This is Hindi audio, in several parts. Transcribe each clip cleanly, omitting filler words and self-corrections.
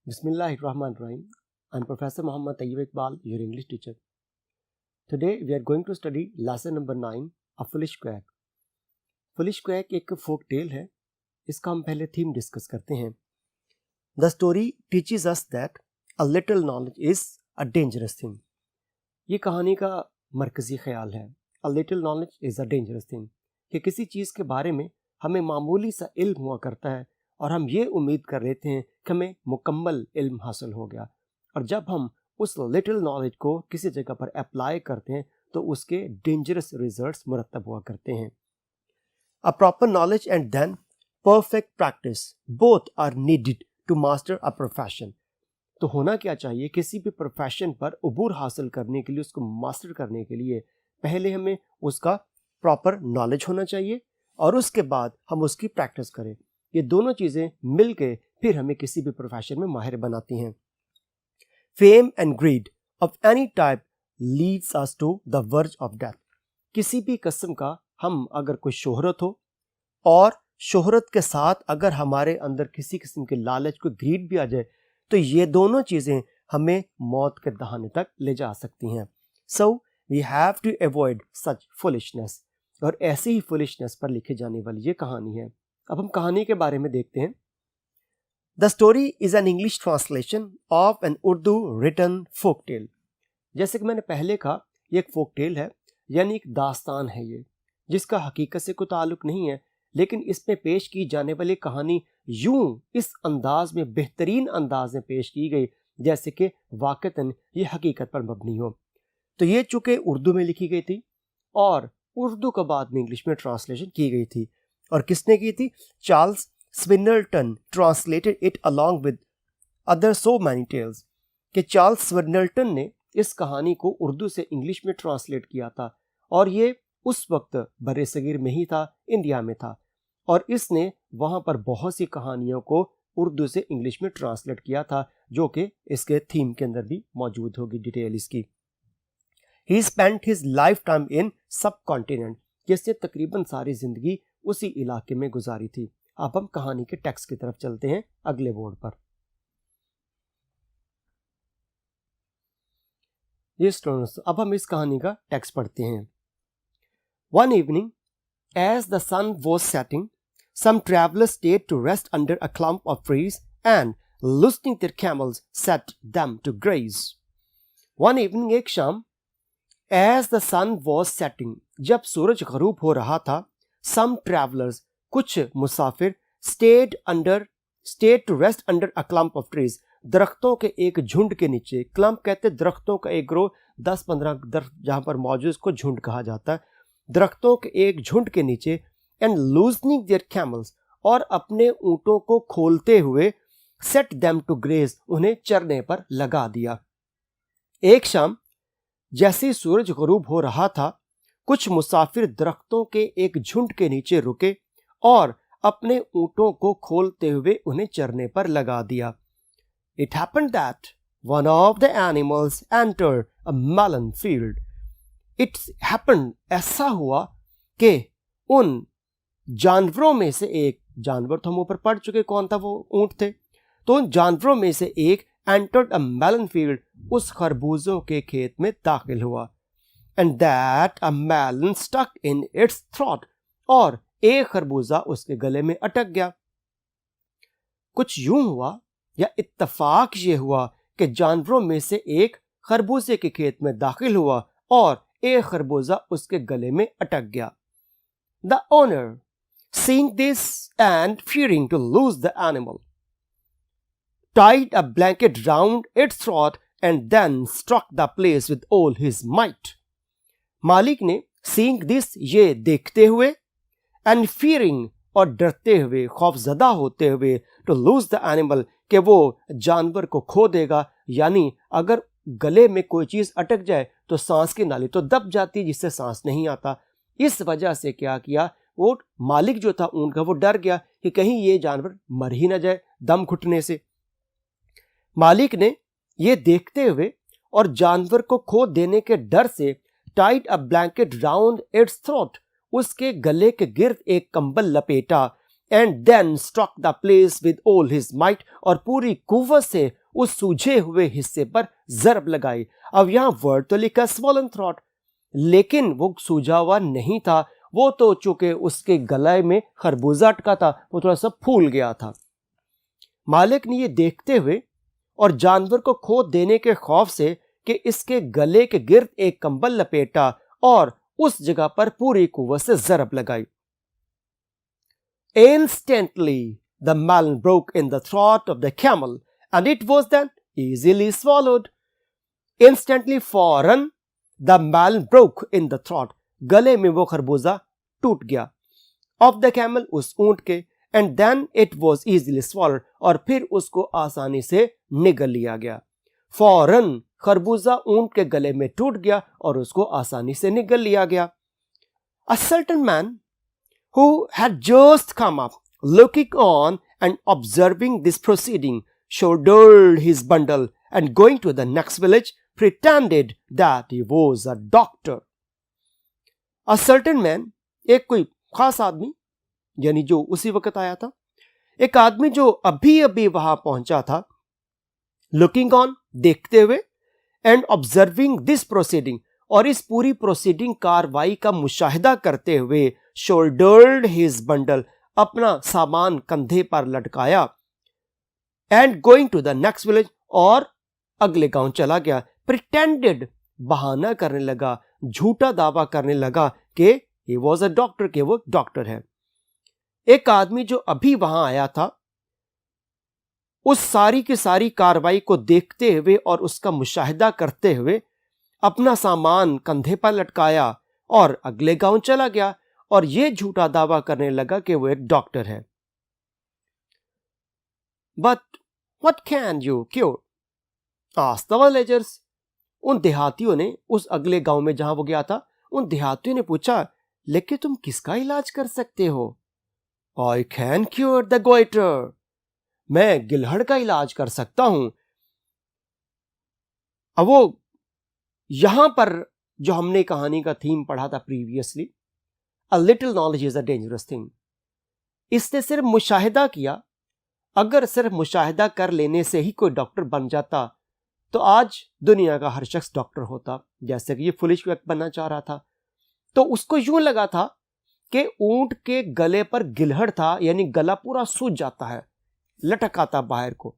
Bismillahirrahmanirrahim. I'm Professor Muhammad Tayyib Iqbal, your English teacher. Today we are going to study lesson number 9, A Foolish Quack. Foolish Quack एक folk tale है. इसका हम पहले थीम डिस्कस करते हैं. The story teaches us that a little knowledge is a dangerous thing. ये कहानी का मरकजी ख्याल है. A little knowledge is a dangerous thing. कि किसी चीज़ के बारे में हमें मामूली सा इल्म हुआ करता है और हम ये उम्मीद कर लेते हैं कि हमें मुकम्मल इल्म हासिल हो गया, और जब हम उस लिटिल नॉलेज को किसी जगह पर अप्लाई करते हैं तो उसके डेंजरस रिजल्ट्स मुरतब हुआ करते हैं. A proper knowledge and then perfect practice both are needed to master a profession. तो होना क्या चाहिए, किसी भी प्रोफेशन पर उबूर हासिल करने के लिए, उसको मास्टर करने के लिए पहले हमें उसका प्रॉपर नॉलेज होना चाहिए और उसके बाद हम उसकी प्रैक्टिस करें. ये दोनों चीज़ें मिल के फिर हमें किसी भी प्रोफेशन में माहिर बनाती हैं. Fame and greed of any type leads us to the verge of death. किसी भी किस्म का हम अगर कोई शोहरत हो और शोहरत के साथ अगर हमारे अंदर किसी किस्म के लालच, कोई ग्रीड भी आ जाए, तो ये दोनों चीज़ें हमें मौत के दहाने तक ले जा सकती हैं. So we have to avoid such foolishness. और ऐसी ही फुलिशनेस पर लिखी जाने वाली ये कहानी है. अब हम कहानी के बारे में देखते हैं. The story is an English translation of an Urdu written folk tale. जैसे कि मैंने पहले कहा, ये एक फोक टेल है, यानी एक दास्तान है ये, जिसका हकीकत से कोई ताल्लुक नहीं है, लेकिन इसमें पेश की जाने वाली कहानी यूं इस अंदाज में, बेहतरीन अंदाज में पेश की गई जैसे कि वाक़तन ये हकीकत पर मबनी हो. तो ये चूँकि उर्दू में लिखी गई थी और उर्दू के बाद में इंग्लिश में ट्रांसलेशन की गई थी. और किसने की थी? Charles Swynnerton translated it along with other so many tales. कि चार्ल्स स्विनल्टन ने इस कहानी को उर्दू से इंग्लिश में ट्रांसलेट किया था, और ये उस वक्त बरे सगीर में ही था, इंडिया में था, और इसने वहाँ पर बहुत सी कहानियों को उर्दू से इंग्लिश में ट्रांसलेट किया था, जो कि इसके थीम के अंदर भी मौजूद होगी डिटेल इसकी. He spent his lifetime in subcontinent. जिसने तकरीबन सारी जिंदगी उसी इलाके में गुजारी थी. अब हम कहानी के टेक्स्ट की तरफ चलते हैं अगले बोर्ड पर. ये स्टूडेंट्स, अब हम इस कहानी का टेक्स्ट पढ़ते हैं. One evening, as the sun was setting, some travelers stayed to rest under a clump of trees and, loosening their camels, set them to graze. One evening, एक शाम, As the sun was setting, जब सूरज गरूब हो रहा था, some travelers, कुछ मुसाफिर, stayed to rest under a clump of trees, दरख्तों के एक झुंड के नीचे. क्लम्प कहते दरख्तों का एक ग्रोह, 10-15 दरख्त जहाँ पर मौजूद, उसको झुंड कहा जाता है. दरख्तों के एक झुंड के नीचे, and loosening their camels, और अपने ऊँटों को खोलते हुए, set them to graze, उन्हें चरने पर लगा दिया. एक शाम जैसे ही सूरज गरूब हो रहा था, कुछ मुसाफिर दरख्तों के एक झुंड के नीचे रुके और अपने ऊँटों को खोलते हुए उन्हें चरने पर लगा दिया. It happened that one of the animals entered a melon field. It happened, ऐसा हुआ कि उन जानवरों में से एक, जानवर तो हम ऊपर पढ़ चुके कौन था, वो ऊँट थे, तो उन जानवरों में से एक entered a melon field, उस खरबूजों के खेत में दाखिल हुआ. And that a melon stuck in its throat, और एक खरबूजा उसके गले में अटक गया. कुछ यूं हुआ, या इत्तफाक ये हुआ कि जानवरों में से एक खरबूजे के खेत में दाखिल हुआ और एक खरबूजा उसके गले में अटक गया. The owner, seeing this and fearing to lose the animal, tied a blanket round its throat and then struck the place with all his might. मालिक ने seeing this, ये देखते हुए, and fearing, और डरते हुए, खौफजदा होते हुए, to lose the animal, कि वो जानवर को खो देगा, यानी अगर गले में कोई चीज़ अटक जाए तो सांस की नाली तो दब जाती, जिससे सांस नहीं आता. इस वजह से क्या किया, वो मालिक जो था ऊँट का, वो डर गया कि कहीं ये जानवर मर ही ना जाए दम घुटने से. मालिक ने ये देखते हुए और जानवर को खो देने के डर से Tide a blanket round it's throat, उसके गले के गिर्द एक कंबल लपेटा, and then struck the place with all his might, और पूरी कुव्वत से उस सूजे हुए हिस्से पर जरब लगाई। अब यहां वर्ड तो लिखा swollen throat, लेकिन वो सूजा हुआ नहीं था, वो तो चूंकि उसके गले में खरबूजा अटका था, वो थोड़ा सा फूल गया था। मालिक ने ये देखते हुए और जानवर को खो देने के खौफ से कि इसके गले के गिर्द एक कंबल लपेटा और उस जगह पर पूरी कुव्वत से जरब लगाई। Instantly the melon broke in the throat of the camel and it was then easily swallowed. Instantly, फौरन the melon broke in the throat, गले में वो खरबूजा टूट गया, of the camel, उस ऊंट के, and then it was easily swallowed, और फिर उसको आसानी से निगल लिया गया। फौरन खरबूजा ऊंट के गले में टूट गया और उसको आसानी से निगल लिया गया। A certain man who had just come up, looking on and observing this proceeding, shouldered his bundle and going to the next village, pretended that he was a doctor. A certain man, एक कोई खास आदमी, यानी जो उसी वक्त आया था, एक आदमी जो अभी अभी वहां पहुंचा था, looking on, देखते हुए, and observing this proceeding, और इस पूरी प्रोसीडिंग कार्रवाई का मुशाहिदा करते हुए, shouldered his bundle, अपना सामान कंधे पर लटकाया, and going to the next village, और अगले गांव चला गया। pretended, बहाना करने लगा, झूठा दावा करने लगा कि he was a doctor, कि वो डॉक्टर है। एक आदमी जो अभी वहां आया था, उस सारी की सारी कार्रवाई को देखते हुए और उसका मुशाहिदा करते हुए अपना सामान कंधे पर लटकाया और अगले गांव चला गया और यह झूठा दावा करने लगा कि वो एक डॉक्टर है। But what can you cure? asked the villagers. उन देहातियों ने, उस अगले गांव में जहां वो गया था, उन देहातियों ने पूछा, लेकिन तुम किसका इलाज कर सकते हो? I can cure the goiter. मैं गिलहड़ का इलाज कर सकता हूं। अब वो यहां पर जो हमने कहानी का थीम पढ़ा था previously, a little knowledge is a dangerous thing, इसने सिर्फ मुशाहिदा किया। अगर सिर्फ मुशाहिदा कर लेने से ही कोई डॉक्टर बन जाता तो आज दुनिया का हर शख्स डॉक्टर होता। जैसे कि ये फुलिश क्वैक बनना चाह रहा था, तो उसको यूं लगा था कि ऊंट के गले पर गिलहड़ था, यानी गला पूरा सूज जाता है, लटक आता बाहर को,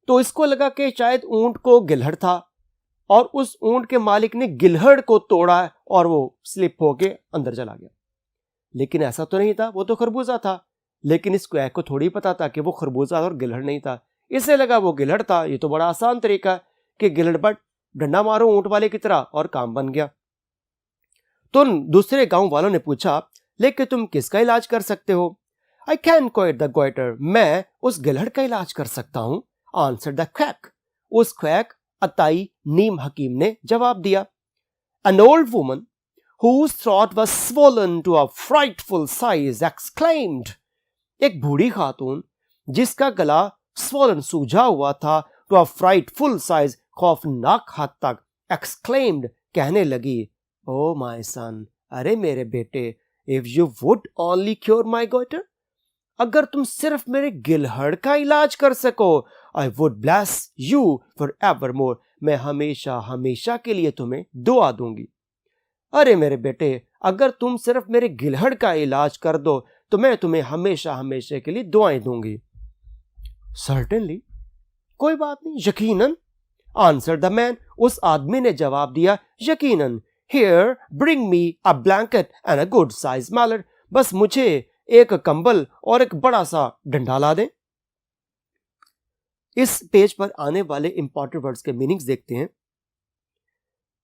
तो इसको लगा कि शायद ऊंट को गिलहड़ था और उस ऊंट के मालिक ने गिलहड़ को तोड़ा और वो स्लिप होके अंदर चला गया। लेकिन ऐसा तो नहीं था, वो तो खरबूजा था। लेकिन इस क्वैक को थोड़ी पता था कि वो खरबूजा और गिलहड़ नहीं था। इससे लगा वो गिलहड़ था। ये तो बड़ा आसान तरीका कि गिलहड़ पर डंडा मारो ऊंट वाले की तरह और काम बन गया। तो दूसरे गांव वालों ने पूछा, लेकिन तुम किसका इलाज कर सकते हो? आई कैन क्योर द गोइटर, मैं उस गिलहड़ का इलाज कर सकता हूं। आंसर द क्वैक, उस क्वैक अताई नीम हकीम ने जवाब दिया। An old woman whose throat was swollen to a frightful size exclaimed, एक बूढ़ी खातून जिसका गला swollen सूजा हुआ था, to a frightful size, खौफनाक हद तक, exclaimed, कहने लगी, oh my son, अरे मेरे बेटे, if you would only cure my goiter, अगर तुम सिर्फ मेरे गिलहड़ का इलाज कर सको, I would bless you forevermore, मैं हमेशा हमेशा के लिए तुम्हें दुआ दूंगी। अरे मेरे बेटे, अगर तुम सिर्फ मेरे गिलहड़ का इलाज कर दो तो मैं तुम्हें हमेशा हमेशा के लिए दुआएं दूंगी। Certainly, कोई बात नहीं, यकीनन, आंसर द मैन, उस आदमी ने जवाब दिया, यकीनन। Here, bring me a blanket and a good size mallet, बस मुझे एक कंबल और एक बड़ा सा डंडा ला दें। इस पेज पर आने वाले इंपॉर्टेंट वर्ड्स के मीनिंग्स देखते हैं।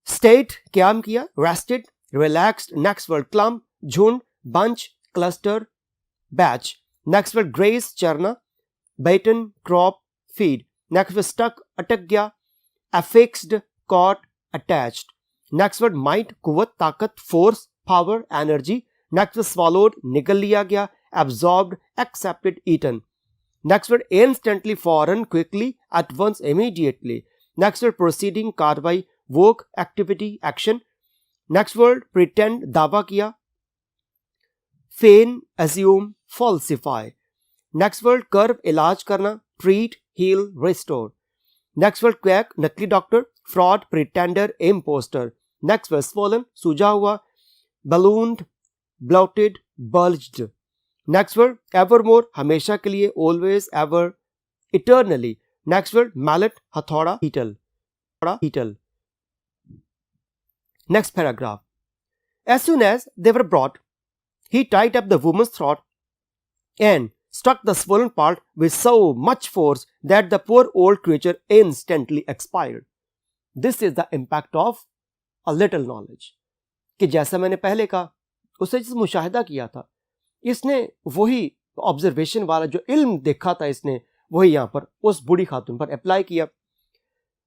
स्टेट, क्याम किया, rested, relaxed, next word clump, झुंड, bunch, cluster, batch, next word graze, चरना, batten, crop, feed, next word stuck, अटक गया, affixed, caught, attached, next word might, कुवत, ताकत, force, power, energy, next word swallowed, निगल लिया गया, absorbed, accepted, eaten, next word instantly, फौरन, quickly, at once, immediately, next word proceeding, कार्रवाई, work, activity, action, next word pretend, दावा किया, feign, assume, falsify. Next word curve, इलाज करना, treat, heal, restore. Next word quack, नकली doctor, fraud, pretender, imposter. Next word swollen, सूजा हुआ, ballooned, bloated, bulged. Next word evermore, हमेशा के लिए, always, ever, eternally. Next word mallet, हथौड़ा, beetle. Next paragraph. As soon as they were brought, he tied up the woman's throat and struck the swollen part with so much force that the poor old creature instantly expired. This is the impact of a little knowledge. कि जैसा मैंने पहले कहा, उसने जिस मुशाहिदा किया था, इसने वही ऑब्जर्वेशन वाला जो इल्म देखा था, इसने वही यहाँ पर उस बूढ़ी खातून पर अप्लाई किया.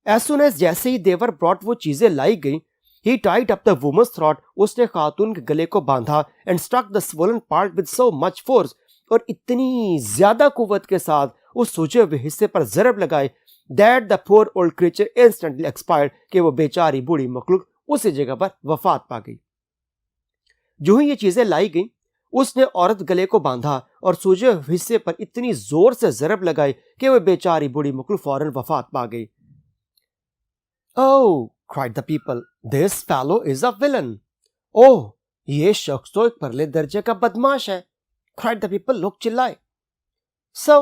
As soon as जैसे ही देवर ब्रॉट वो चीजें लाई गई, he tied up the woman's throat, उसने खातून के गले को बांधा, and struck the swollen part with so much force, और इतनी ज्यादा कुव्वत के साथ उस सूजे हुए हिस्से पर ज़रब लगाए, that the poor old creature instantly expired, कि वो बेचारी बूढ़ी मखलूक उसी जगह पर वफात पा गई. जो ही ये चीजें लाई गई, उसने औरत गले को बांधा और सूजे हुए हिस्से पर इतनी जोर से ज़रब लगाई कि वो बेचारी बूढ़ी मखलूक फौरन वफात पा गई. Oh, cried the people, this fellow is a villain. Oh, ये शख्स तो एक परले दर्जे का बदमाश है. Cried the people, लोग चिल्लाए. So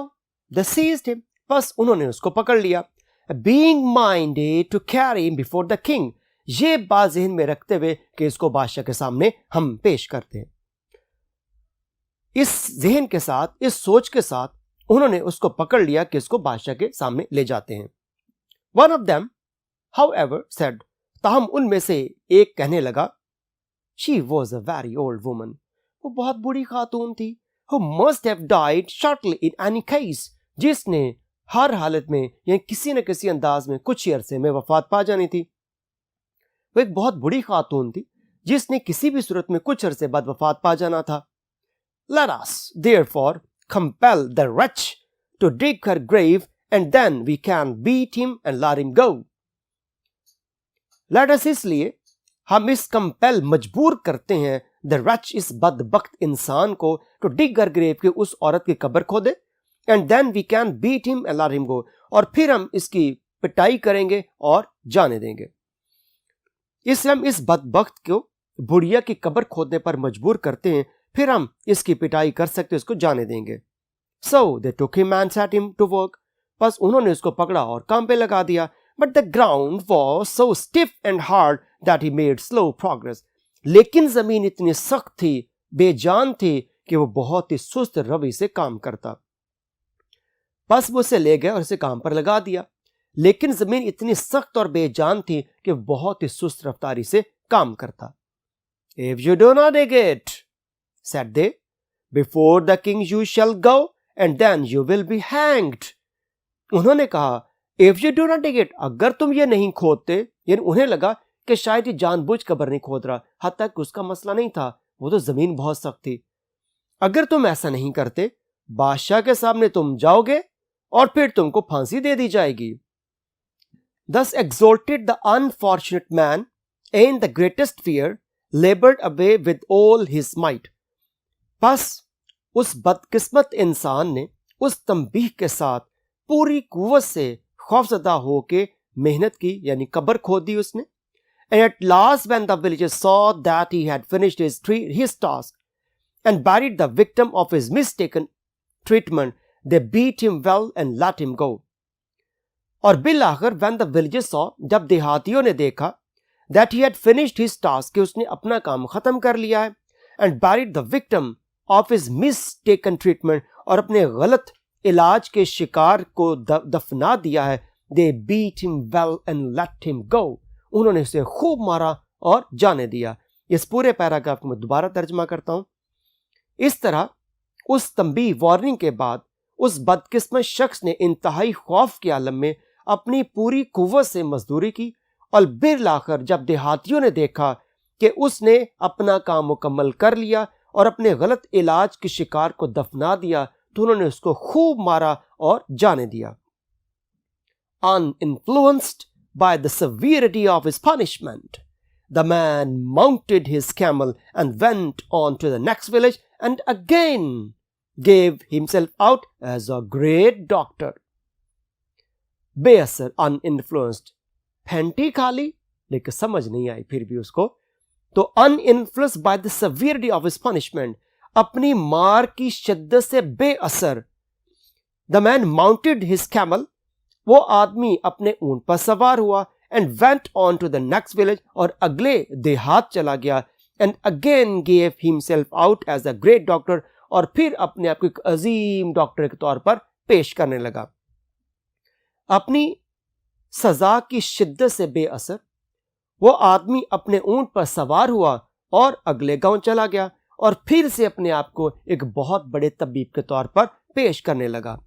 they seized him, बस उन्होंने उसको पकड़ लिया. Being minded to carry him before the king, ये बात ज़हन में रखते हुए कि इसको बादशाह के सामने हम पेश करते हैं. इस ज़हन के साथ, इस सोच के साथ उन्होंने उसको पकड़ लिया कि इसको बादशाह के सामने ले जाते हैं. One of them, however, said, ताहम उनमें से एक कहने लगा, she was a very old woman, वो बहुत बूढ़ी खातून थी, who must have died shortly in any case, जिसने हर हालत में या किसी न किसी अंदाज में कुछ ही अरसे में वफात पा जानी थी. वो एक बहुत बूढ़ी खातून थी जिसने किसी भी सूरत में कुछ अरसे बाद वफात पा जाना था. Let us therefore compel the wretch to dig her grave, and then we can beat him and let him go. Let us, इसलिए हम इस कंपेल मजबूर करते हैं द रच, इस बदबख्त इंसान को, टू डिग हर ग्रेव, के उस औरत की कब्र खोदे, and then we can beat him and let him go, और फिर हम इसकी पिटाई करेंगे और जाने देंगे. इसलिए हम इस बदबख्त को बुढ़िया की कब्र खोदने पर मजबूर करते हैं, फिर हम इसकी पिटाई कर सकते, इसको जाने देंगे. So they took him and set him to work. बस उन्होंने उसको पकड़ा और काम पे लगा दिया. But the ground was so stiff and hard that he made slow progress. लेकिन जमीन इतनी सख्त थी, बेजान थी कि वो बहुत ही सुस्त रवि से काम करता. बस वो उसे ले गए और उसे काम पर लगा दिया, लेकिन जमीन इतनी सख्त और बेजान थी कि वो बहुत ही सुस्त रफ्तारी से काम करता. If you do not dig it, said they, before the king you shall go, and then you will be hanged. उन्होंने कहा, If you do not dig it, अगर तुम ये नहीं खोदते, यानी उन्हें लगा कि शायद ये जानबूझ कब्र नहीं खोद रहा, हत्ता कि उसका मसला नहीं था, वो तो जमीन बहुत सख्त थी. अगर तुम ऐसा नहीं करते, बादशाह के सामने तुम जाओगे और फिर तुमको फांसी दे दी जाएगी. Thus exalted the unfortunate man, in the greatest fear, labored away with all his might. बस उस बदकिस्मत इंसान ने उस तंबीह के साथ पूरी कुव्वत से खौफजदा होके मेहनत की, यानी कब्र खोद दी उसने. And at last when the villagers saw that he had finished his task and buried the victim of his mistaken treatment, they beat him well and let him go. और बिल आखिर when the villagers saw, जब देहातियों ने देखा, that he had finished his task, कि उसने अपना काम खत्म कर लिया है, and buried the victim of his mistaken treatment, और अपने गलत इलाज के शिकार को दफना दिया है, they beat him well and let him go. उन्होंने उसे खूब मारा और जाने दिया. इस पूरे पैराग्राफ को मैं दोबारा तर्जमा करता हूं. इस तरह उस तंबीह वार्निंग के बाद उस बदकिस्मत शख्स ने इंतहाई खौफ के आलम में अपनी पूरी कुव्वत से मजदूरी की, और बिल आखिर जब देहातियों ने देखा कि उसने अपना काम मुकम्मल कर लिया और अपने गलत इलाज के शिकार को दफना दिया, तो उन्होंने उसको खूब मारा और जाने दिया. Uninfluenced by the severity of his punishment, the man mounted his camel and went on to the next village, and again gave himself out as a great doctor. बेअसर, uninfluenced, फैंटी खा ली लेकिन समझ नहीं आई फिर भी उसको, तो uninfluenced by the severity of his punishment, अपनी मार की शिद्दत से बेअसर, the man mounted his camel, वो आदमी अपने ऊंट पर सवार हुआ, and went on to the next village, और अगले देहात चला गया, and again gave himself out as a great doctor, और फिर अपने आप को एक अजीम डॉक्टर के तौर पर पेश करने लगा। अपनी सजा की शिद्दत से बेअसर वो आदमी अपने ऊंट पर सवार हुआ और अगले गांव चला गया और फिर से अपने आप को एक बहुत बड़े तबीब के तौर पर पेश करने लगा।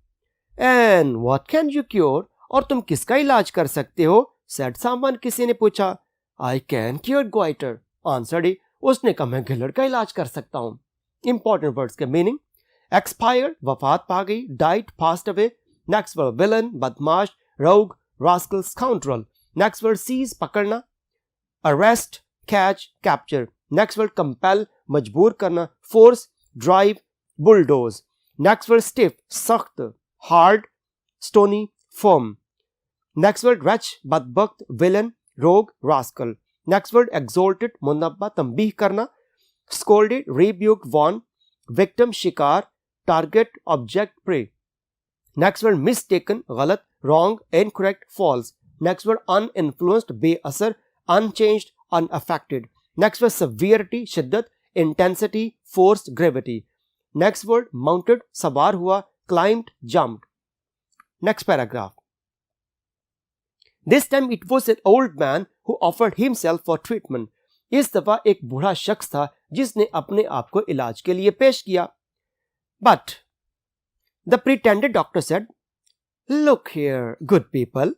And what can you cure, और तुम किसका इलाज कर सकते हो? सेड समवन, किसी ने पूछा। I can cure goitre, answered he, उसने कहा मैं गिलहड़ का इलाज कर सकता हूं। इंपॉर्टेंट वर्ड्स के मीनिंग, एक्सपायर्ड, वफात पा गई, died, passed away. Next word villain, बदमाश, rogue, rascal, scoundrel. Next word seize, पकड़ना, arrest, catch, capture. Next word compel, मजबूर करना, force, drive, bulldoze. Next word stiff, सख्त, hard, stony, firm. Next word wretch, बदबख्त, villain, rogue, rascal. Next word exalted, मुनब्बा, तंबीह करना, स्कोल्डेड, रिब्यूक्ड, वॉर्न, विक्टिम, शिकार, target, object, prey. Next word mistaken, गलत, wrong, incorrect, false. Next word uninfluenced, बेअसर, unchanged, unaffected. Next word severity, शिद्दत, intensity, force, gravity. Next word mounted, सवार हुआ, climbed, jumped. Next paragraph, this time it was an old man who offered himself for treatment. इस दफा एक बूढ़ा शख्स था जिसने अपने आप को इलाज के लिए पेश किया। But the pretended doctor said, look here good people,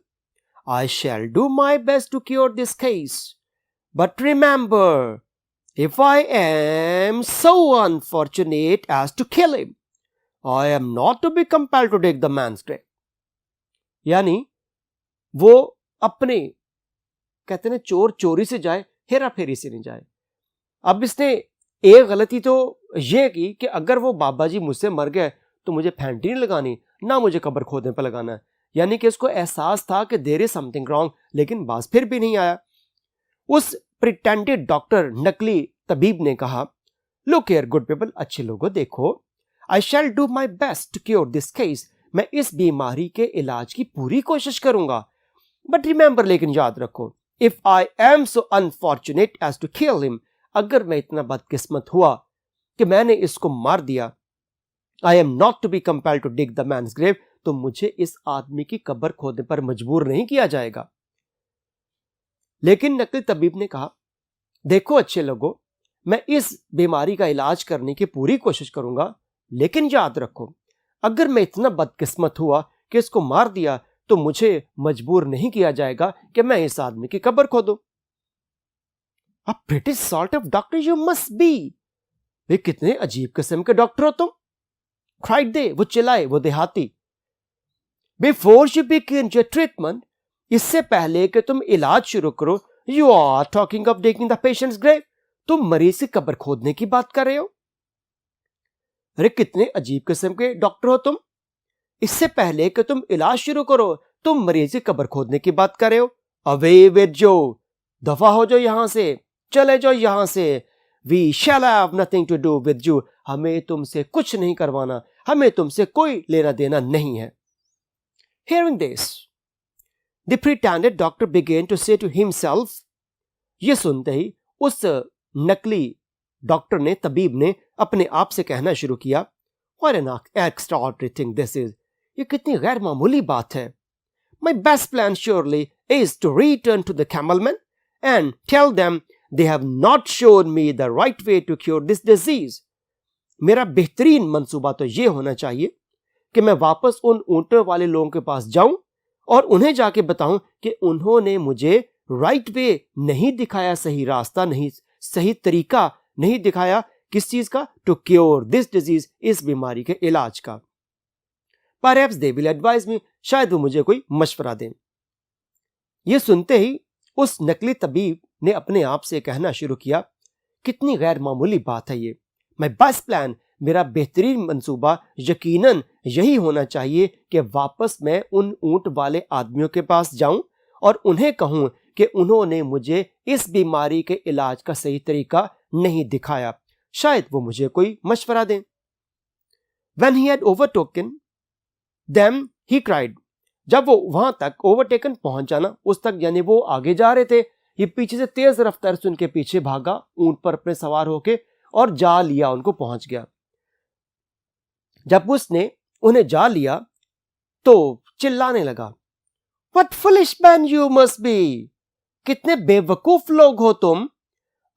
I shall do my best to cure this case. But remember, if I am so unfortunate as to kill him, I am not to be compelled to dig the man's grave. यानी वो अपने, कहते हैं चोर चोरी से जाए, हेरा फेरी से नहीं जाए। अब इसने एक गलती तो ये की कि अगर वो बाबा जी मुझसे मर गए तो मुझे फैंटी नहीं लगानी, ना मुझे कब्र खोदने पर लगाना है। यानी कि उसको एहसास था कि देयर इज समथिंग रॉन्ग, लेकिन बास फिर भी नहीं आया। उस प्रिटेंडेड डॉक्टर, नकली तबीब ने कहा, लुक हियर गुड पीपल, अच्छे लोगों देखो, I shall do my best to cure this case, मैं इस बीमारी के इलाज की पूरी कोशिश करूंगा। बट रिमेंबर, लेकिन याद रखो, if I am so unfortunate as to kill him, अगर मैं इतना बदकिस्मत हुआ कि मैंने इसको मार दिया, I am not to be compelled to dig the man's grave, तो मुझे इस आदमी की कब्र खोदने पर मजबूर नहीं किया जाएगा। लेकिन नकली तबीब ने कहा, देखो अच्छे लोगों, मैं इस बीमारी का इलाज करने की पूरी कोशिश करूंगा, लेकिन याद रखो, अगर मैं इतना बदकिस्मत हुआ कि इसको मार दिया तो मुझे मजबूर नहीं किया जाएगा कि मैं इस आदमी की कब्र खोदूं। A pretty sort of doctor you must be, वे कितने अजीब किस्म के डॉक्टर हो तुम। क्राइड दे, वो चिल्लाए, वो देहाती। Before you begin your treatment, इससे पहले कि तुम इलाज शुरू करो, you are talking of digging the patient's grave, तुम मरीज की कब्र खोदने की बात कर रहे हो। अरे कितने अजीब किस्म के डॉक्टर हो तुम, इससे पहले कि तुम इलाज शुरू करो तुम मरीज की कब्र खोदने की बात कर रहे हो। अवे विद जो, दफा हो जाओ यहां से, चले जाओ यहां से। We shall have nothing to do with you, हमें तुमसे कुछ नहीं करवाना, हमें तुमसे कोई लेना देना नहीं है। Hearing this, the pretended doctor began to say to himself, ये सुनते ही उस नकली डॉक्टर ने, तबीब ने अपने आप से कहना शुरू किया, What an extraordinary thing this is, ये कितनी गैर मामूली बात है। My best plan surely is to return to the camelmen and tell them they have not shown me the right way to cure this disease. मेरा बेहतरीन मंसूबा तो ये होना चाहिए कि मैं वापस उन ऊंटों वाले लोगों के पास जाऊं और उन्हें जाके बताऊं कि उन्होंने मुझे राइट वे नहीं दिखाया, सही रास्ता नहीं, सही तरीका नहीं दिखाया। किस चीज का? टू क्योर दिस डिजीज, इस बीमारी के इलाज का। Perhaps they will advise me, शायद वो मुझे कोई मशवरा दें। ये सुनते ही उस नकली तबीब ने अपने आप से कहना शुरू किया, कितनी गैर मामूली बात है ये। माय बेस्ट प्लान, मेरा बेहतरीन मंसूबा यकीनन यही होना चाहिए कि वापस मैं उन ऊंट वाले आदमियों के पास जाऊं और उन्हें कहूं कि उन्होंने मुझे इस बीमारी के इलाज का सही तरीका नहीं दिखाया, शायद वो मुझे कोई मशवरा दें। When he had overtaken them, he cried. जब वो वहां तक ओवरटेकन पहुंचा ना, उस तक यानी वो आगे जा रहे थे, ये पीछे से तेज रफ्तार से उनके पीछे भागा ऊंट पर अपने सवार होके और जा लिया, उनको पहुंच गया। जब उसने उन्हें जा लिया तो चिल्लाने लगा, What foolish man you must be! कितने बेवकूफ लोग हो तुम।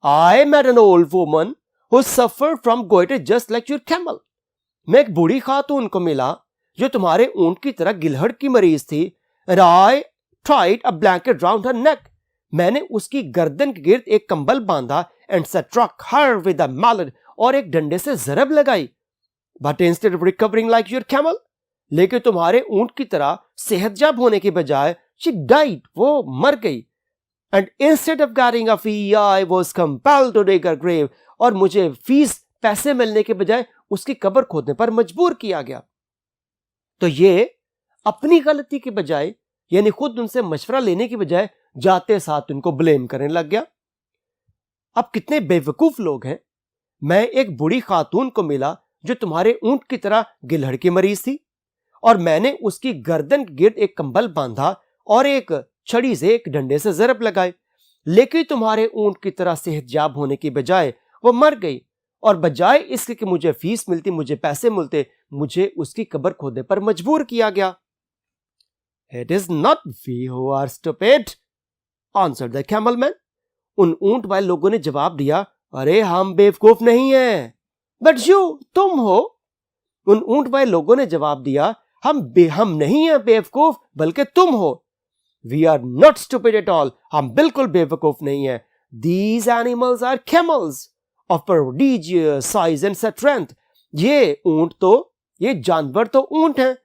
I met an old woman who suffered from goiter just like your camel. मैं एक बूढ़ी खातून को मिला जो तुम्हारे ऊंट की तरह गिलहड़ की मरीज थी। And I tied a blanket round her neck. मैंने उसकी गर्दन के गिर्द एक कंबल बांधा and struck her with a mallet, और एक डंडे से जरब लगाई। But instead of recovering like your camel, लेकिन तुम्हारे ऊंट की तरह सेहतयाब होने के बजाय she died, वो मर गई। And instead of getting a fee, I was compelled to dig her grave, और मुझे फीस पैसे मिलने के बजाय उसकी कब्र खोदने पर मजबूर किया गया। तो ये अपनी गलती के बजाय यानी खुद उनसे मशवरा लेने के बजाय जाते साथ उनको ब्लेम करने लग गया। अब कितने बेवकूफ लोग हैं। मैं एक बूढ़ी खातून को मिला जो तुम्हारे ऊंट की तरह गिलहड़ की मरीज थी, और मैंने उसकी गर्दन के गिर्द एक कंबल बांधा और एक छड़ी से एक डंडे से जरब लगाए, लेकिन तुम्हारे ऊंट की तरह सेहतयाब होने की बजाय वो मर गई, और बजाय इसके कि मुझे फीस मिलती, मुझे पैसे मिलते, मुझे उसकी कब्र खोदने पर मजबूर किया गया। It is not we who are stupid, answered the camel man. उन ऊंट वाले लोगों ने जवाब दिया, अरे हम बेवकूफ नहीं हैं, बट you, तुम हो। उन ऊंट वाले लोगों ने जवाब दिया, हम नहीं हैं बेवकूफ, बल्कि तुम हो। We are not stupid at all, हम बिल्कुल बेवकूफ नहीं हैं। These animals are camels of prodigious size and strength. ये ऊंट तो, ये जानवर तो ऊंट हैं,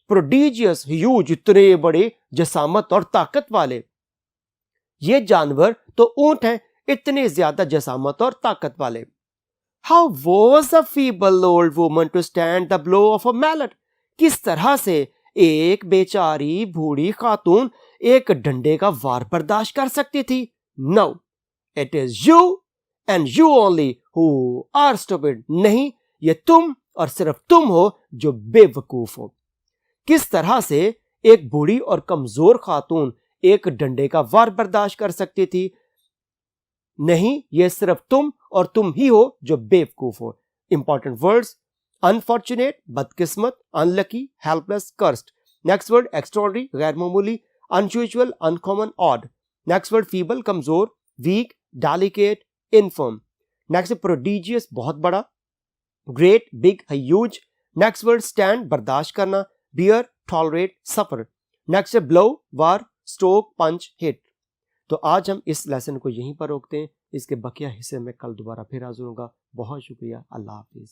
prodigious, huge, इतने बड़े, जसामत और ताकत वाले। ये जानवर तो ऊंट हैं, इतने ज्यादा जसामत और ताकत वाले। How was a feeble old woman to stand the blow of a mallet? किस तरह से एक बेचारी बूढ़ी खातून एक डंडे का वार बर्दाश्त कर सकती थी? No, it is you and you only who are stupid. नहीं, ये तुम और सिर्फ तुम हो जो बेवकूफ हो। किस तरह से एक बूढ़ी और कमजोर खातून एक डंडे का वार बर्दाश्त कर सकती थी? नहीं, ये सिर्फ तुम और तुम ही हो जो बेवकूफ हो। इंपॉर्टेंट वर्ड्स, अनफॉर्चुनेट बदकिस्मत, unlucky helpless cursed. Next word extraordinary गैर मामूली, unusual uncommon odd. Next word feeble कमजोर, weak delicate infirm. Next prodigious बहुत बड़ा, great big huge. Next word stand बर्दाश्त करना, bear tolerate suffer. Next blow वार स्ट्रोक पंच हिट। तो आज हम इस लेसन को यहीं पर रोकते हैं, इसके बकिया हिस्से में कल दोबारा फिर हाजिर होगा। बहुत शुक्रिया, अल्लाह हाफिज।